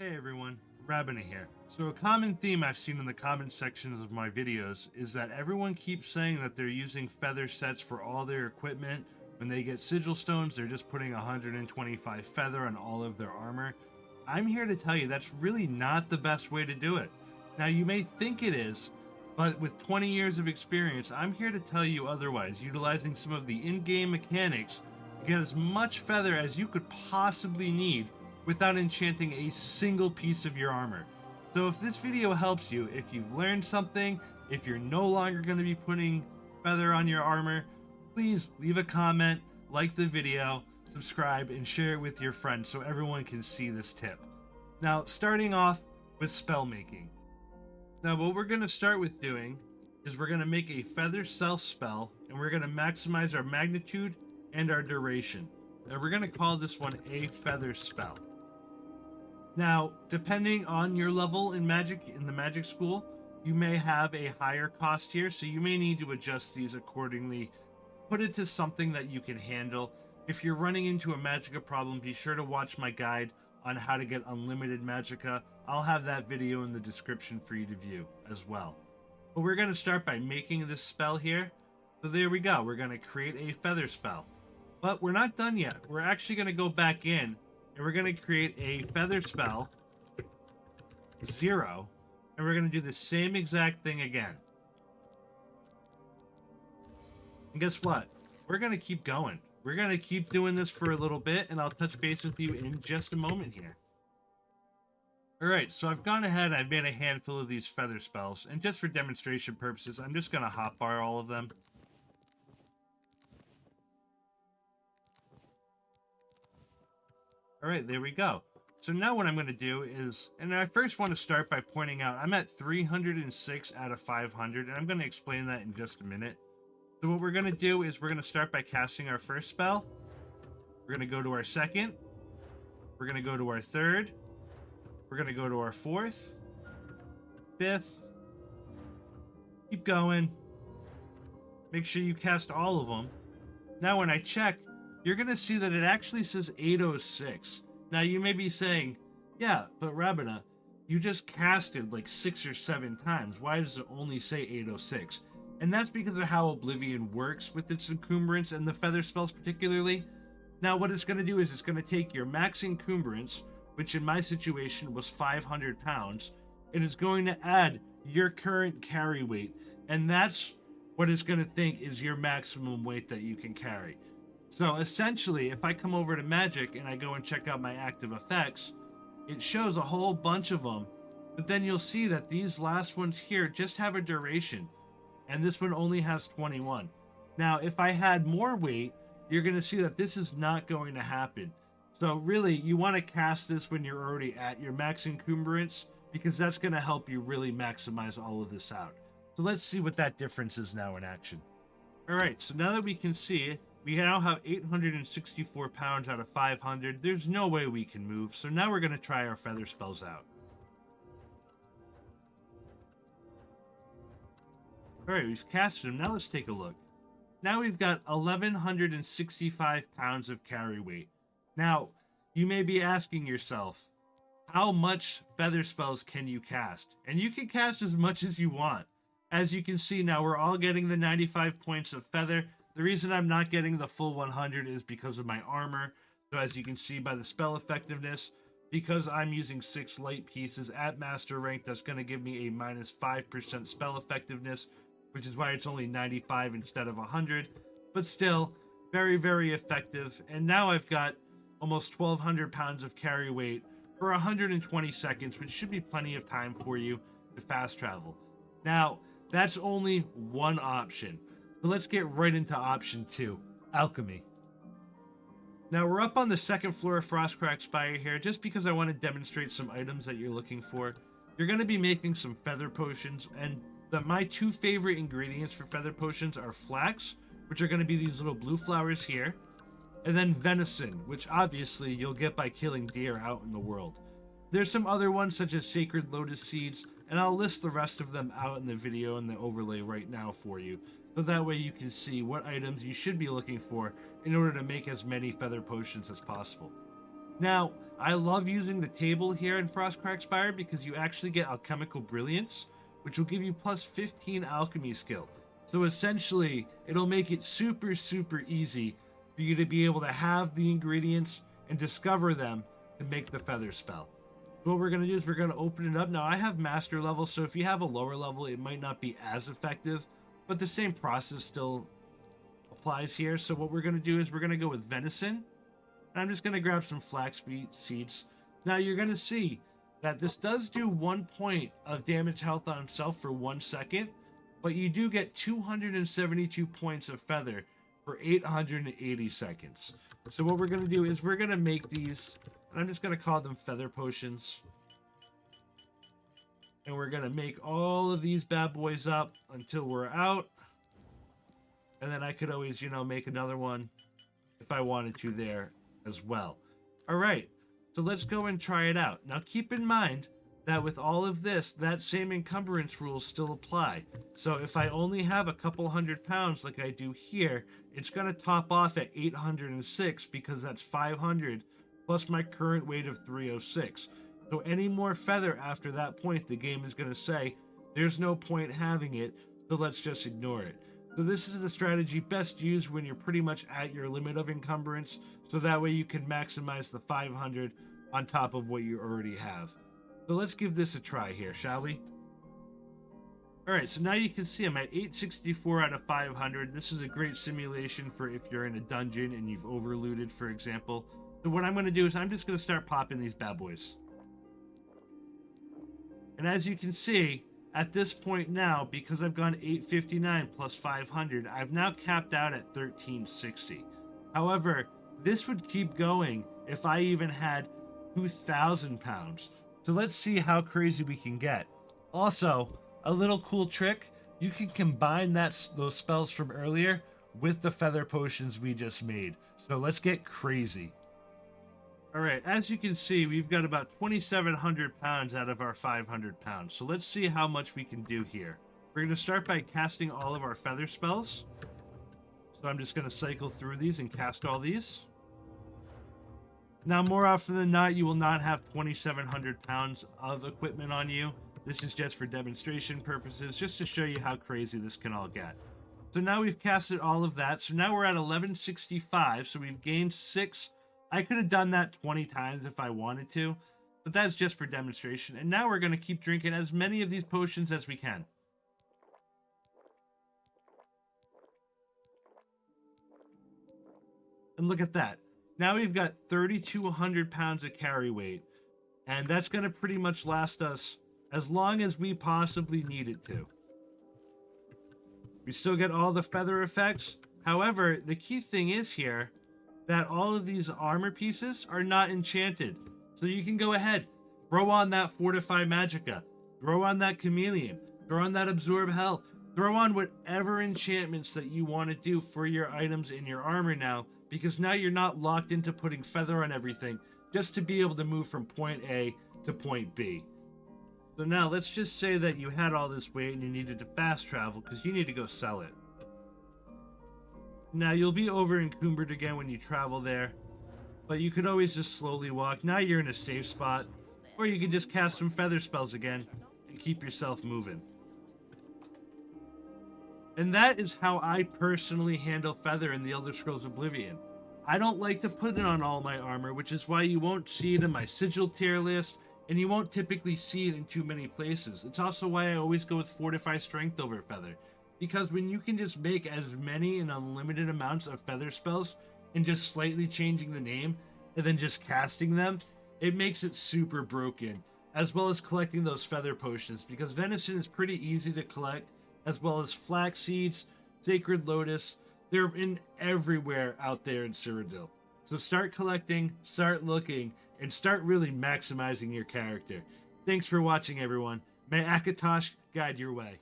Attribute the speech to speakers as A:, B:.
A: Hey everyone, Rabina here. So a common theme I've seen in the comment sections of my videos is that everyone keeps saying that they're using feather sets for all their equipment. When they get sigil stones, they're just putting 125 feather on all of their armor. I'm here to tell you that's really not the best way to do it. Now you may think it is, but with 20 years of experience, I'm here to tell you otherwise, utilizing some of the in-game mechanics to get as much feather as you could possibly need without enchanting a single piece of your armor. So if this video helps you, if you've learned something, if you're no longer going to be putting feather on your armor, please leave a comment, like the video, subscribe, and share it with your friends so everyone can see this tip. Now, starting off with spell making. Now, what we're going to start with doing is we're going to make a feather self spell, and we're going to maximize our magnitude and our duration. And we're going to call this one a feather spell. Now, depending on your level in magic, in the magic school, you may have a higher cost here, so you may need to adjust these accordingly. Put it to something that you can handle. If you're running into a magicka problem, be sure to watch my guide on how to get unlimited magicka. I'll have that video in the description for you to view as well. But we're going to start by making this spell here. So there we go. We're going to create a feather spell. But we're not done yet. We're actually going to go back in and we're going to create a feather spell 0, and we're going to do the same exact thing again. And guess what? We're going to keep going. We're going to keep doing this for a little bit, and I'll touch base with you in just a moment here. Alright, so I've gone ahead and I've made a handful of these feather spells, and just for demonstration purposes, I'm just going to hotbar all of them. Alright, there we go. So now what I'm going to do is, and I first want to start by pointing out, I'm at 306 out of 500, and I'm going to explain that in just a minute. So what we're going to do is we're going to start by casting our first spell. We're going to go to our second. We're going to go to our third. We're going to go to our fourth, fifth. Keep going. Make sure you cast all of them. Now when I check, you're going to see that it actually says 806. Now you may be saying, yeah, but Rabina, you just casted like 6 or 7 times. Why does it only say 806? And that's because of how Oblivion works with its encumbrance and the feather spells particularly. Now what it's going to do is it's going to take your max encumbrance, which in my situation was 500 pounds, and it's going to add your current carry weight. And that's what it's going to think is your maximum weight that you can carry. So essentially, if I come over to Magic and I go and check out my active effects, it shows a whole bunch of them, but then you'll see that these last ones here just have a duration, and this one only has 21. Now, if I had more weight, you're going to see that this is not going to happen. So really, you want to cast this when you're already at your max encumbrance, because that's going to help you really maximize all of this out. So let's see what that difference is now in action. Alright, so now that we can see, we now have 864 pounds out of 500. There's no way we can move, so now we're going to try our feather spells out. Alright, we've casted them. Now let's take a look. Now we've got 1,165 pounds of carry weight. Now, you may be asking yourself, how much feather spells can you cast? And you can cast as much as you want. As you can see now, we're all getting the 95 points of feather. The reason I'm not getting the full 100 is because of my armor. So as you can see by the spell effectiveness, because I'm using 6 light pieces at master rank, that's going to give me a minus 5% spell effectiveness, which is why it's only 95 instead of 100. But still, very, very effective. And now I've got almost 1,200 pounds of carry weight for 120 seconds, which should be plenty of time for you to fast travel. Now, that's only one option. So let's get right into option 2, alchemy. Now we're up on the second floor of Frostcrack Spire here, just because I want to demonstrate some items that you're looking for. You're going to be making some feather potions, and my 2 favorite ingredients for feather potions are flax, which are going to be these little blue flowers here, and then venison, which obviously you'll get by killing deer out in the world. There's some other ones such as sacred lotus seeds, and I'll list the rest of them out in the video and the overlay right now for you. So that way you can see what items you should be looking for in order to make as many feather potions as possible. Now, I love using the table here in Frostcrack Spire because you actually get alchemical brilliance, which will give you plus 15 alchemy skill. So essentially, it'll make it super, super easy for you to be able to have the ingredients and discover them to make the feather spell. So what we're going to do is we're going to open it up. Now, I have master level, so if you have a lower level, it might not be as effective, but the same process still applies here. So what we're going to do is we're going to go with venison. And I'm just going to grab some flax seeds. Now, you're going to see that this does do 1 point of damage health on itself for 1 second, but you do get 272 points of feather for 880 seconds. So what we're going to do is we're going to make these, and I'm just going to call them feather potions. And we're going to make all of these bad boys up until we're out. And then I could always, make another one if I wanted to there as well. All right, so let's go and try it out. Now keep in mind that with all of this, that same encumbrance rules still apply. So if I only have a couple 100 pounds like I do here, it's going to top off at 806 because that's 500 plus my current weight of 306. So any more feather after that point, the game is going to say, there's no point having it, so let's just ignore it. So this is a strategy best used when you're pretty much at your limit of encumbrance, so that way you can maximize the 500 on top of what you already have. So let's give this a try here, shall we? Alright, so now you can see I'm at 864 out of 500. This is a great simulation for if you're in a dungeon and you've overlooted, for example. So what I'm going to do is I'm just going to start popping these bad boys. And as you can see, at this point now, because I've gone 859 plus 500, I've now capped out at 1360. However, this would keep going if I even had 2,000 pounds. So let's see how crazy we can get. Also, a little cool trick, you can combine those spells from earlier with the feather potions we just made. So let's get crazy. Alright, as you can see, we've got about 2,700 pounds out of our 500 pounds. So let's see how much we can do here. We're going to start by casting all of our feather spells. So I'm just going to cycle through these and cast all these. Now, more often than not, you will not have 2,700 pounds of equipment on you. This is just for demonstration purposes, just to show you how crazy this can all get. So now we've casted all of that. So now we're at 1165. So we've gained 6. I could have done that 20 times if I wanted to, but that's just for demonstration. And now we're going to keep drinking as many of these potions as we can. And look at that. Now we've got 3,200 pounds of carry weight, and that's going to pretty much last us as long as we possibly need it to. We still get all the feather effects. However, the key thing is here that all of these armor pieces are not enchanted. So you can go ahead, throw on that Fortify Magicka, throw on that Chameleon, throw on that Absorb Health, throw on whatever enchantments that you want to do for your items in your armor now, because now you're not locked into putting feather on everything just to be able to move from point A to point B. So now let's just say that you had all this weight and you needed to fast travel because you need to go sell it. Now, you'll be over encumbered again when you travel there, but you could always just slowly walk. Now you're in a safe spot, or you can just cast some feather spells again and keep yourself moving. And that is how I personally handle feather in the Elder Scrolls Oblivion. I don't like to put it on all my armor, which is why you won't see it in my Sigil tier list, and you won't typically see it in too many places. It's also why I always go with Fortify Strength over feather. Because when you can just make as many and unlimited amounts of feather spells and just slightly changing the name and then just casting them, it makes it super broken, as well as collecting those feather potions, because venison is pretty easy to collect, as well as flax seeds, sacred lotus. They're in everywhere out there in Cyrodiil. So start collecting, start looking, and start really maximizing your character. Thanks for watching, everyone. May Akatosh guide your way.